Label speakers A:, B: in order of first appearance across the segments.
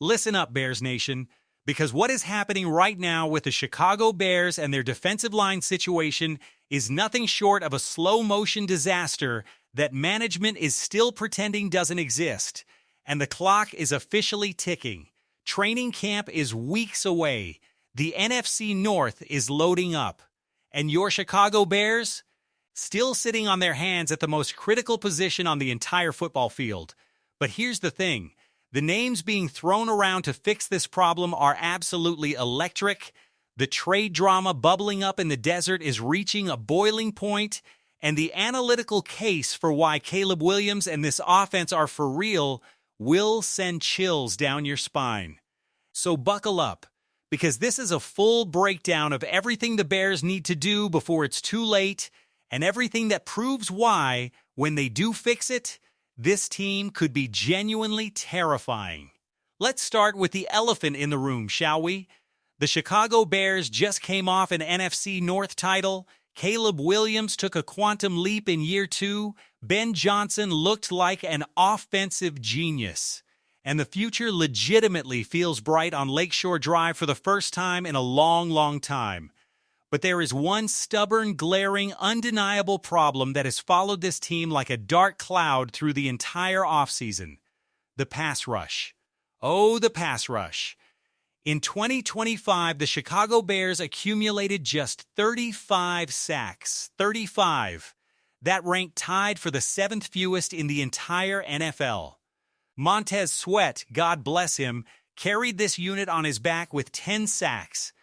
A: Listen up, Bears Nation, because what is happening right now with the Chicago Bears and their defensive line situation is nothing short of a slow-motion disaster that management is still pretending doesn't exist. And the clock is officially ticking. Training camp is weeks away. The NFC North is loading up. And your Chicago Bears? Still sitting on their hands at the most critical position on the entire football field. But here's the thing. The names being thrown around to fix this problem are absolutely electric. The trade drama bubbling up in the desert is reaching a boiling point, and the analytical case for why Caleb Williams and this offense are for real will send chills down your spine. So buckle up, because this is a full breakdown of everything the Bears need to do before it's too late, and everything that proves why, when they do fix it, this team could be genuinely terrifying. Let's start with the elephant in the room, shall we? The Chicago Bears just came off an NFC North title. Caleb Williams took a quantum leap in year 2. Ben Johnson looked like an offensive genius. And the future legitimately feels bright on Lakeshore Drive for the first time in a long, long time. But there is one stubborn, glaring, undeniable problem that has followed this team like a dark cloud through the entire offseason: the pass rush. Oh, the pass rush. In 2025, the Chicago Bears accumulated just 35 sacks. 35. That ranked tied for the 7th fewest in the entire NFL. Montez Sweat, God bless him, carried this unit on his back with 10 sacks.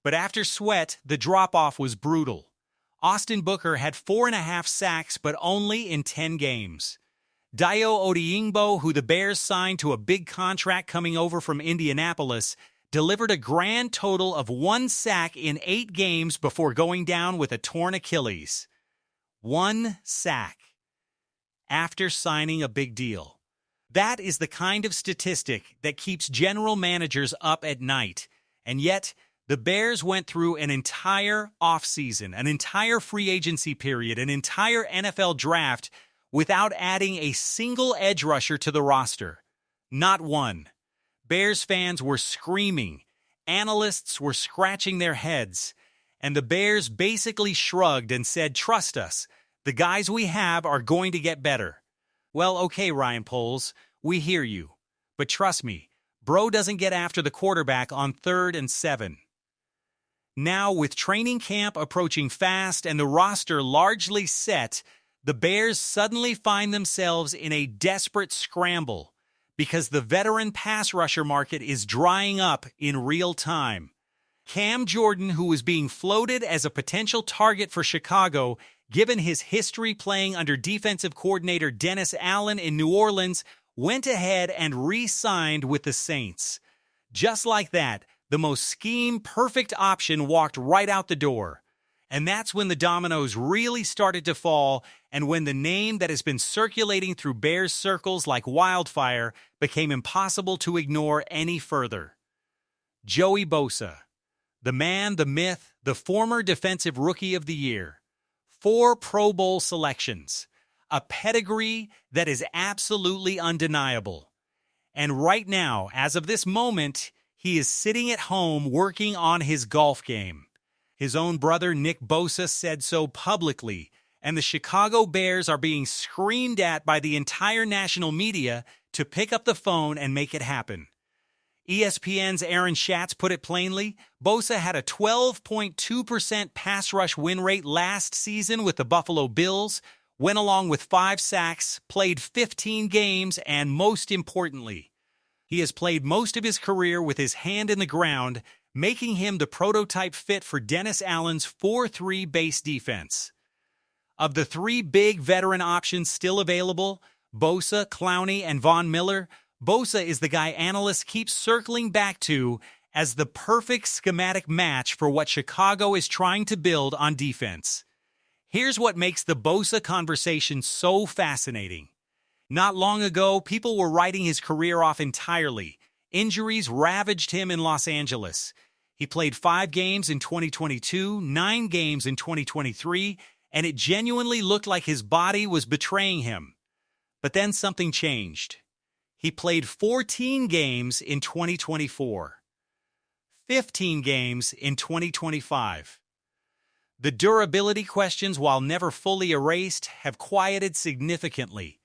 A: But after Sweat, the drop-off was brutal. Austin Booker had 4.5 sacks, but only in 10 games. Dayo Odeyingbo, who the Bears signed to a big contract coming over from Indianapolis, delivered a grand total of 1 sack in 8 games before going down with a torn Achilles. 1 sack. After signing a big deal. That is the kind of statistic that keeps general managers up at night. And yet, the Bears went through an entire offseason, an entire free agency period, an entire NFL draft without adding a single edge rusher to the roster. Not one. Bears fans were screaming, analysts were scratching their heads, and the Bears basically shrugged and said, "Trust us, the guys we have are going to get better." Well, okay, Ryan Poles, we hear you. But trust me, bro doesn't get after the quarterback on 3rd and 7. Now, with training camp approaching fast and the roster largely set, the Bears suddenly find themselves in a desperate scramble because the veteran pass rusher market is drying up in real time. Cam Jordan, who was being floated as a potential target for Chicago, given his history playing under defensive coordinator Dennis Allen in New Orleans, went ahead and re-signed with the Saints. Just like that, the most scheme-perfect option walked right out the door. And that's when the dominoes really started to fall, and when the name that has been circulating through Bears circles like wildfire became impossible to ignore any further. Joey Bosa. The man, the myth, the former Defensive Rookie of the Year. 4 Pro Bowl selections. A pedigree that is absolutely undeniable. And right now, as of this moment, he is sitting at home working on his golf game. His own brother, Nick Bosa, said so publicly, and the Chicago Bears are being screamed at by the entire national media to pick up the phone and make it happen. ESPN's Aaron Schatz put it plainly, Bosa had a 12.2% pass rush win rate last season with the Buffalo Bills, went along with 5 sacks, played 15 games, and most importantly, he has played most of his career with his hand in the ground, making him the prototype fit for Dennis Allen's 4-3 base defense. Of the 3 big veteran options still available, Bosa, Clowney, and Von Miller, Bosa is the guy analysts keep circling back to as the perfect schematic match for what Chicago is trying to build on defense. Here's what makes the Bosa conversation so fascinating. Not long ago, people were writing his career off entirely. Injuries ravaged him in Los Angeles. He played 5 games in 2022, 9 games in 2023, and it genuinely looked like his body was betraying him. But then something changed. He played 14 games in 2024, 15 games in 2025. The durability questions, while never fully erased, have quieted significantly.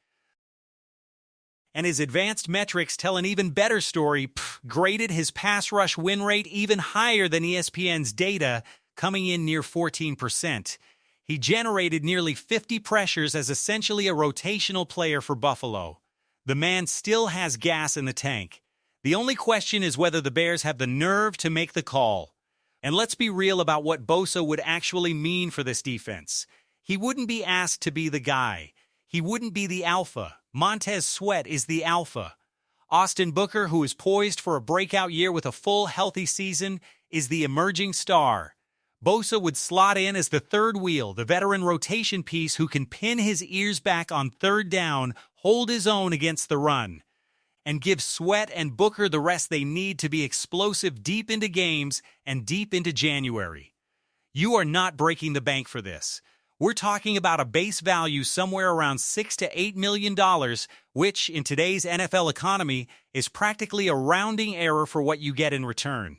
A: And his advanced metrics tell an even better story. Graded his pass rush win rate even higher than ESPN's data, coming in near 14%. He generated nearly 50 pressures as essentially a rotational player for Buffalo. The man still has gas in the tank. The only question is whether the Bears have the nerve to make the call. And let's be real about what Bosa would actually mean for this defense. He wouldn't be asked to be the guy. He wouldn't be the alpha. Montez Sweat is the alpha. Austin Booker, who is poised for a breakout year with a full, healthy season, is the emerging star. Bosa would slot in as the third wheel, the veteran rotation piece who can pin his ears back on third down, hold his own against the run, and give Sweat and Booker the rest they need to be explosive deep into games and deep into January. You are not breaking the bank for this. We're talking about a base value somewhere around $6 to $8 million, which, in today's NFL economy, is practically a rounding error for what you get in return.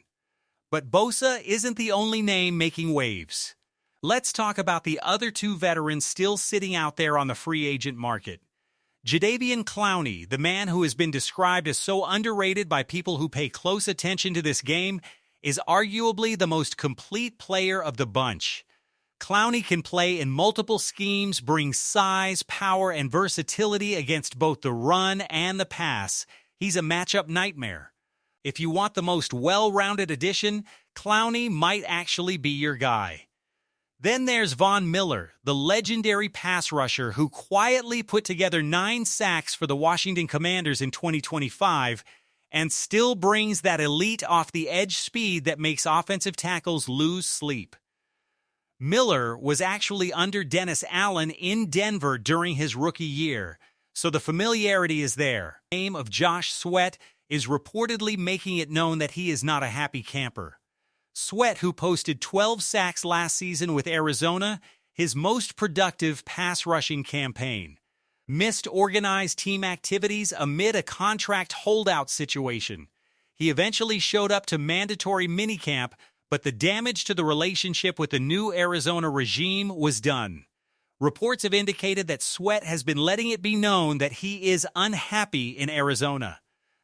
A: But Bosa isn't the only name making waves. Let's talk about the other two veterans still sitting out there on the free agent market. Jadeveon Clowney, the man who has been described as so underrated by people who pay close attention to this game, is arguably the most complete player of the bunch. Clowney can play in multiple schemes, bring size, power, and versatility against both the run and the pass. He's a matchup nightmare. If you want the most well-rounded addition, Clowney might actually be your guy. Then there's Von Miller, the legendary pass rusher who quietly put together 9 sacks for the Washington Commanders in 2025 and still brings that elite off-the-edge speed that makes offensive tackles lose sleep. Miller was actually under Dennis Allen in Denver during his rookie year, so the familiarity is there. The name of Josh Sweat is reportedly making it known that he is not a happy camper. Sweat, who posted 12 sacks last season with Arizona, his most productive pass-rushing campaign, missed organized team activities amid a contract holdout situation. He eventually showed up to mandatory minicamp, but the damage to the relationship with the new Arizona regime was done. Reports have indicated that Sweat has been letting it be known that he is unhappy in Arizona.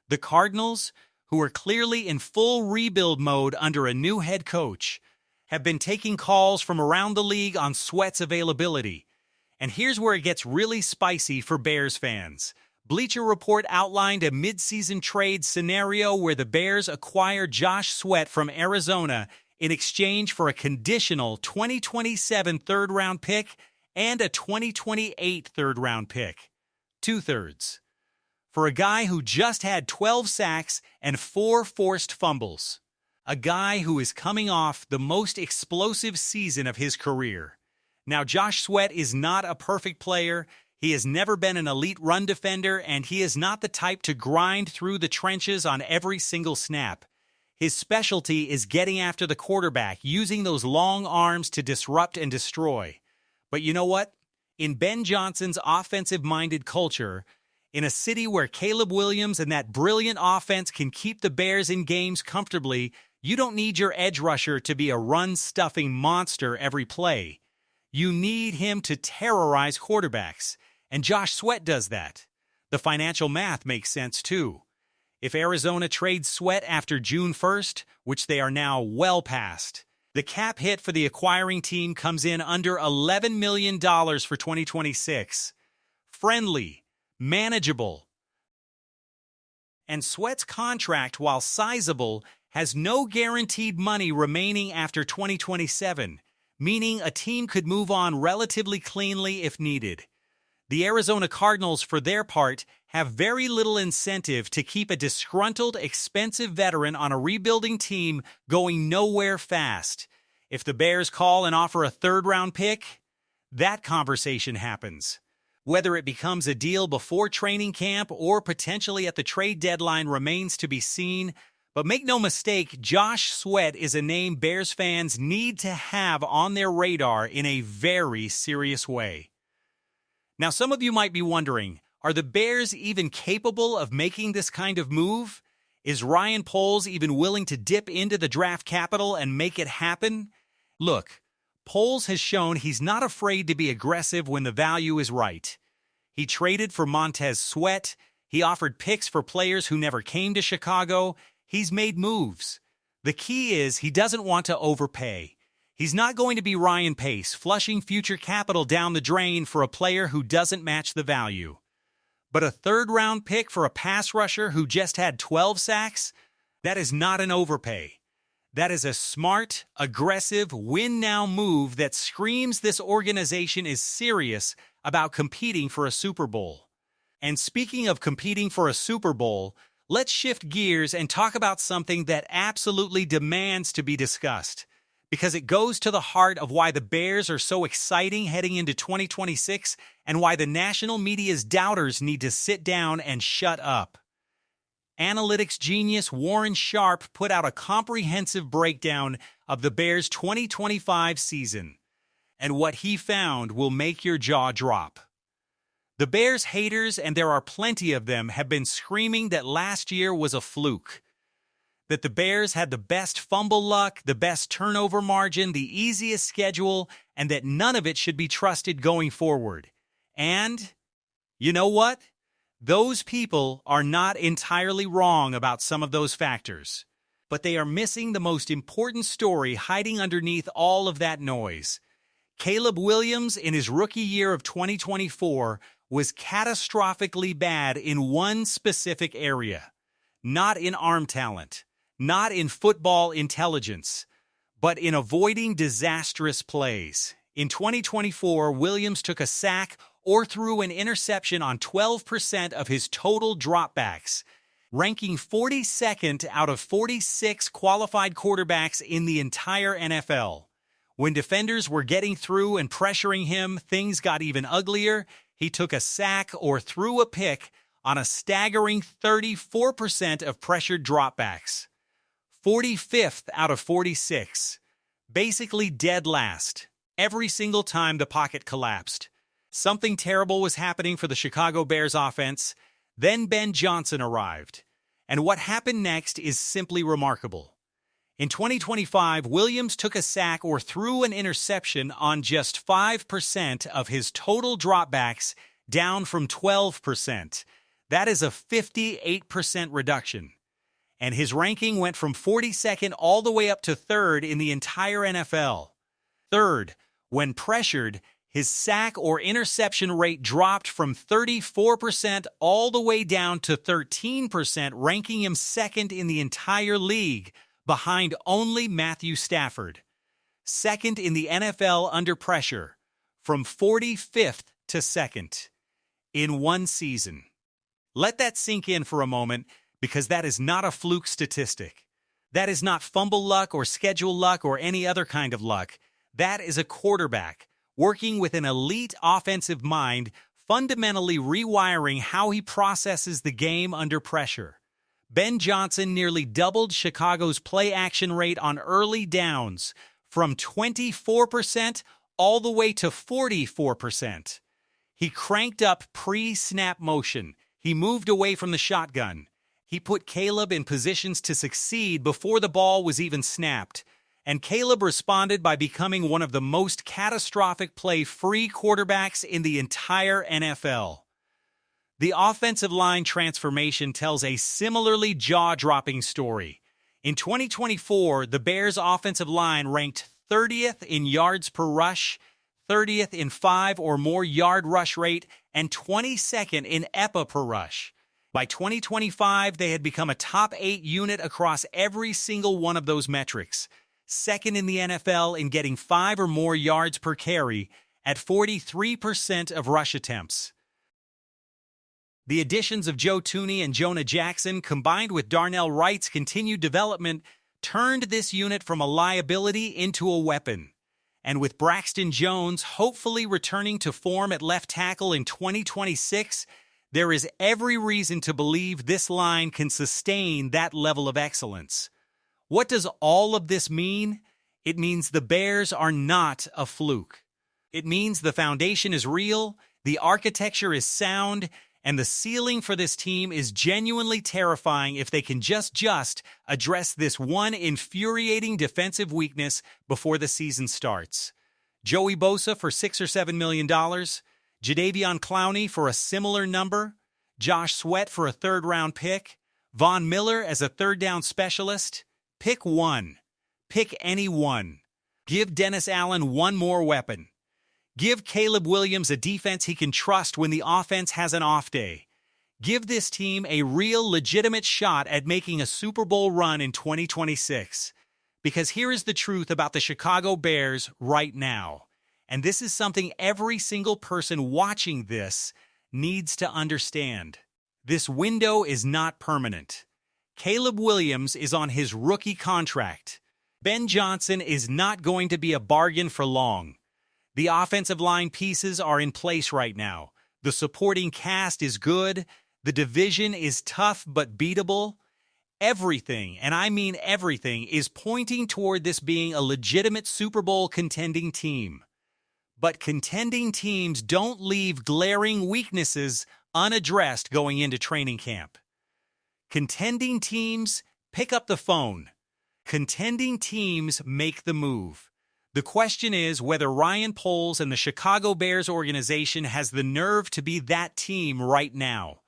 A: The Cardinals, who are clearly in full rebuild mode under a new head coach, have been taking calls from around the league on Sweat's availability. And here's where it gets really spicy for Bears fans. Bleacher Report outlined a midseason trade scenario where the Bears acquire Josh Sweat from Arizona in exchange for a conditional 2027 third-round pick and a 2028 third-round pick. 2/3. For a guy who just had 12 sacks and 4 forced fumbles. A guy who is coming off the most explosive season of his career. Now, Josh Sweat is not a perfect player. He has never been an elite run defender, and he is not the type to grind through the trenches on every single snap. His specialty is getting after the quarterback, using those long arms to disrupt and destroy. But you know what? In Ben Johnson's offensive-minded culture, in a city where Caleb Williams and that brilliant offense can keep the Bears in games comfortably, you don't need your edge rusher to be a run-stuffing monster every play. You need him to terrorize quarterbacks, and Josh Sweat does that. The financial math makes sense, too. If Arizona trades Sweat after June 1st, which they are now well past, the cap hit for the acquiring team comes in under $11 million for 2026. Friendly, manageable. And Sweat's contract, while sizable, has no guaranteed money remaining after 2027. Meaning a team could move on relatively cleanly if needed. The Arizona Cardinals, for their part, have very little incentive to keep a disgruntled, expensive veteran on a rebuilding team going nowhere fast. If the Bears call and offer a third-round pick, that conversation happens. Whether it becomes a deal before training camp or potentially at the trade deadline remains to be seen. But make no mistake, Josh Sweat is a name Bears fans need to have on their radar in a very serious way. Now, some of you might be wondering, Are the Bears even capable of making this kind of move? Is Ryan Poles even willing to dip into the draft capital and make it happen? Look, Poles has shown he's not afraid to be aggressive when the value is right. He traded for Montez Sweat. He offered picks for players who never came to Chicago. He's made moves. The key is he doesn't want to overpay. He's not going to be Ryan Pace, flushing future capital down the drain for a player who doesn't match the value. But a third-round pick for a pass rusher who just had 12 sacks? That is not an overpay. That is a smart, aggressive, win-now move that screams this organization is serious about competing for a Super Bowl. And speaking of competing for a Super Bowl, let's shift gears and talk about something that absolutely demands to be discussed, because it goes to the heart of why the Bears are so exciting heading into 2026 and why the national media's doubters need to sit down and shut up. Analytics genius Warren Sharp put out a comprehensive breakdown of the Bears' 2025 season, and what he found will make your jaw drop. The Bears haters, and there are plenty of them, have been screaming that last year was a fluke, that the Bears had the best fumble luck, the best turnover margin, the easiest schedule, and that none of it should be trusted going forward. And, you know what? Those people are not entirely wrong about some of those factors, but they are missing the most important story hiding underneath all of that noise. Caleb Williams, in his rookie year of 2024, was catastrophically bad in one specific area. Not in arm talent, not in football intelligence, but in avoiding disastrous plays. In 2024, Williams took a sack or threw an interception on 12% of his total dropbacks, ranking 42nd out of 46 qualified quarterbacks in the entire NFL. When defenders were getting through and pressuring him, things got even uglier. He took a sack or threw a pick on a staggering 34% of pressured dropbacks. 45th out of 46. Basically dead last. Every single time the pocket collapsed. Something terrible was happening for the Chicago Bears offense. Then Ben Johnson arrived. And what happened next is simply remarkable. In 2025, Williams took a sack or threw an interception on just 5% of his total dropbacks, down from 12%. That is a 58% reduction. And his ranking went from 42nd all the way up to 3rd in the entire NFL. Third, when pressured, his sack or interception rate dropped from 34% all the way down to 13%, ranking him 2nd in the entire league, behind only Matthew Stafford. 2nd in the NFL under pressure, from 45th to 2nd, in one season. Let that sink in for a moment, because that is not a fluke statistic. That is not fumble luck or schedule luck or any other kind of luck. That is a quarterback working with an elite offensive mind, fundamentally rewiring how he processes the game under pressure. Ben Johnson nearly doubled Chicago's play-action rate on early downs, from 24% all the way to 44%. He cranked up pre-snap motion. He moved away from the shotgun. He put Caleb in positions to succeed before the ball was even snapped. And Caleb responded by becoming one of the most catastrophic play-free quarterbacks in the entire NFL. The offensive line transformation tells a similarly jaw-dropping story. In 2024, the Bears' offensive line ranked 30th in yards per rush, 30th in 5 or more yard rush rate, and 22nd in EPA per rush. By 2025, they had become a top 8 unit across every single one of those metrics. 2nd in the NFL in getting 5 or more yards per carry at 43% of rush attempts. The additions of Joe Thuney and Jonah Jackson, combined with Darnell Wright's continued development, turned this unit from a liability into a weapon. And with Braxton Jones hopefully returning to form at left tackle in 2026, there is every reason to believe this line can sustain that level of excellence. What does all of this mean? It means the Bears are not a fluke. It means the foundation is real, the architecture is sound, and the ceiling for this team is genuinely terrifying if they can just address this one infuriating defensive weakness before the season starts. Joey Bosa for $6 or $7 million, Jadeveon Clowney for a similar number, Josh Sweat for a third-round pick, Von Miller as a third-down specialist. Pick one. Pick any one. Give Dennis Allen one more weapon. Give Caleb Williams a defense he can trust when the offense has an off day. Give this team a real, legitimate shot at making a Super Bowl run in 2026. Because here is the truth about the Chicago Bears right now. And this is something every single person watching this needs to understand. This window is not permanent. Caleb Williams is on his rookie contract. Ben Johnson is not going to be a bargain for long. The offensive line pieces are in place right now. The supporting cast is good. The division is tough but beatable. Everything, and I mean everything, is pointing toward this being a legitimate Super Bowl contending team. But contending teams don't leave glaring weaknesses unaddressed going into training camp. Contending teams pick up the phone. Contending teams make the move. The question is whether Ryan Poles and the Chicago Bears organization has the nerve to be that team right now.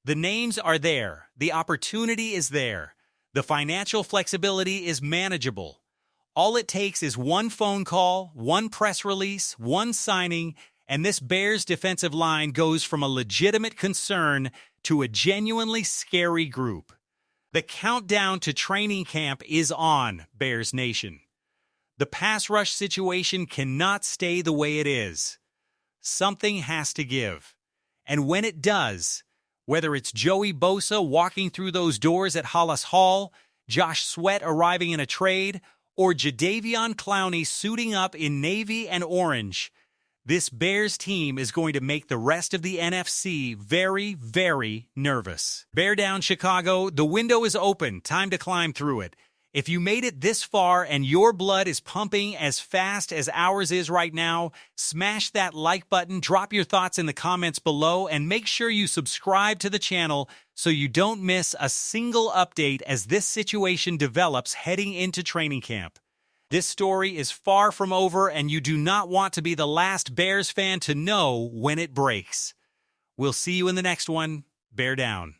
A: The names are there. The opportunity is there. The financial flexibility is manageable. All it takes is one phone call, one press release, one signing, and this Bears defensive line goes from a legitimate concern to a genuinely scary group. The countdown to training camp is on, Bears Nation. The pass rush situation cannot stay the way it is. Something has to give. And when it does, whether it's Joey Bosa walking through those doors at Hollis Hall, Josh Sweat arriving in a trade, or Jadeveon Clowney suiting up in navy and orange, this Bears team is going to make the rest of the NFC very, very nervous. Bear down, Chicago. The window is open. Time to climb through it. If you made it this far and your blood is pumping as fast as ours is right now, smash that like button, drop your thoughts in the comments below, and make sure you subscribe to the channel so you don't miss a single update as this situation develops heading into training camp. This story is far from over, and you do not want to be the last Bears fan to know when it breaks. We'll see you in the next one. Bear down.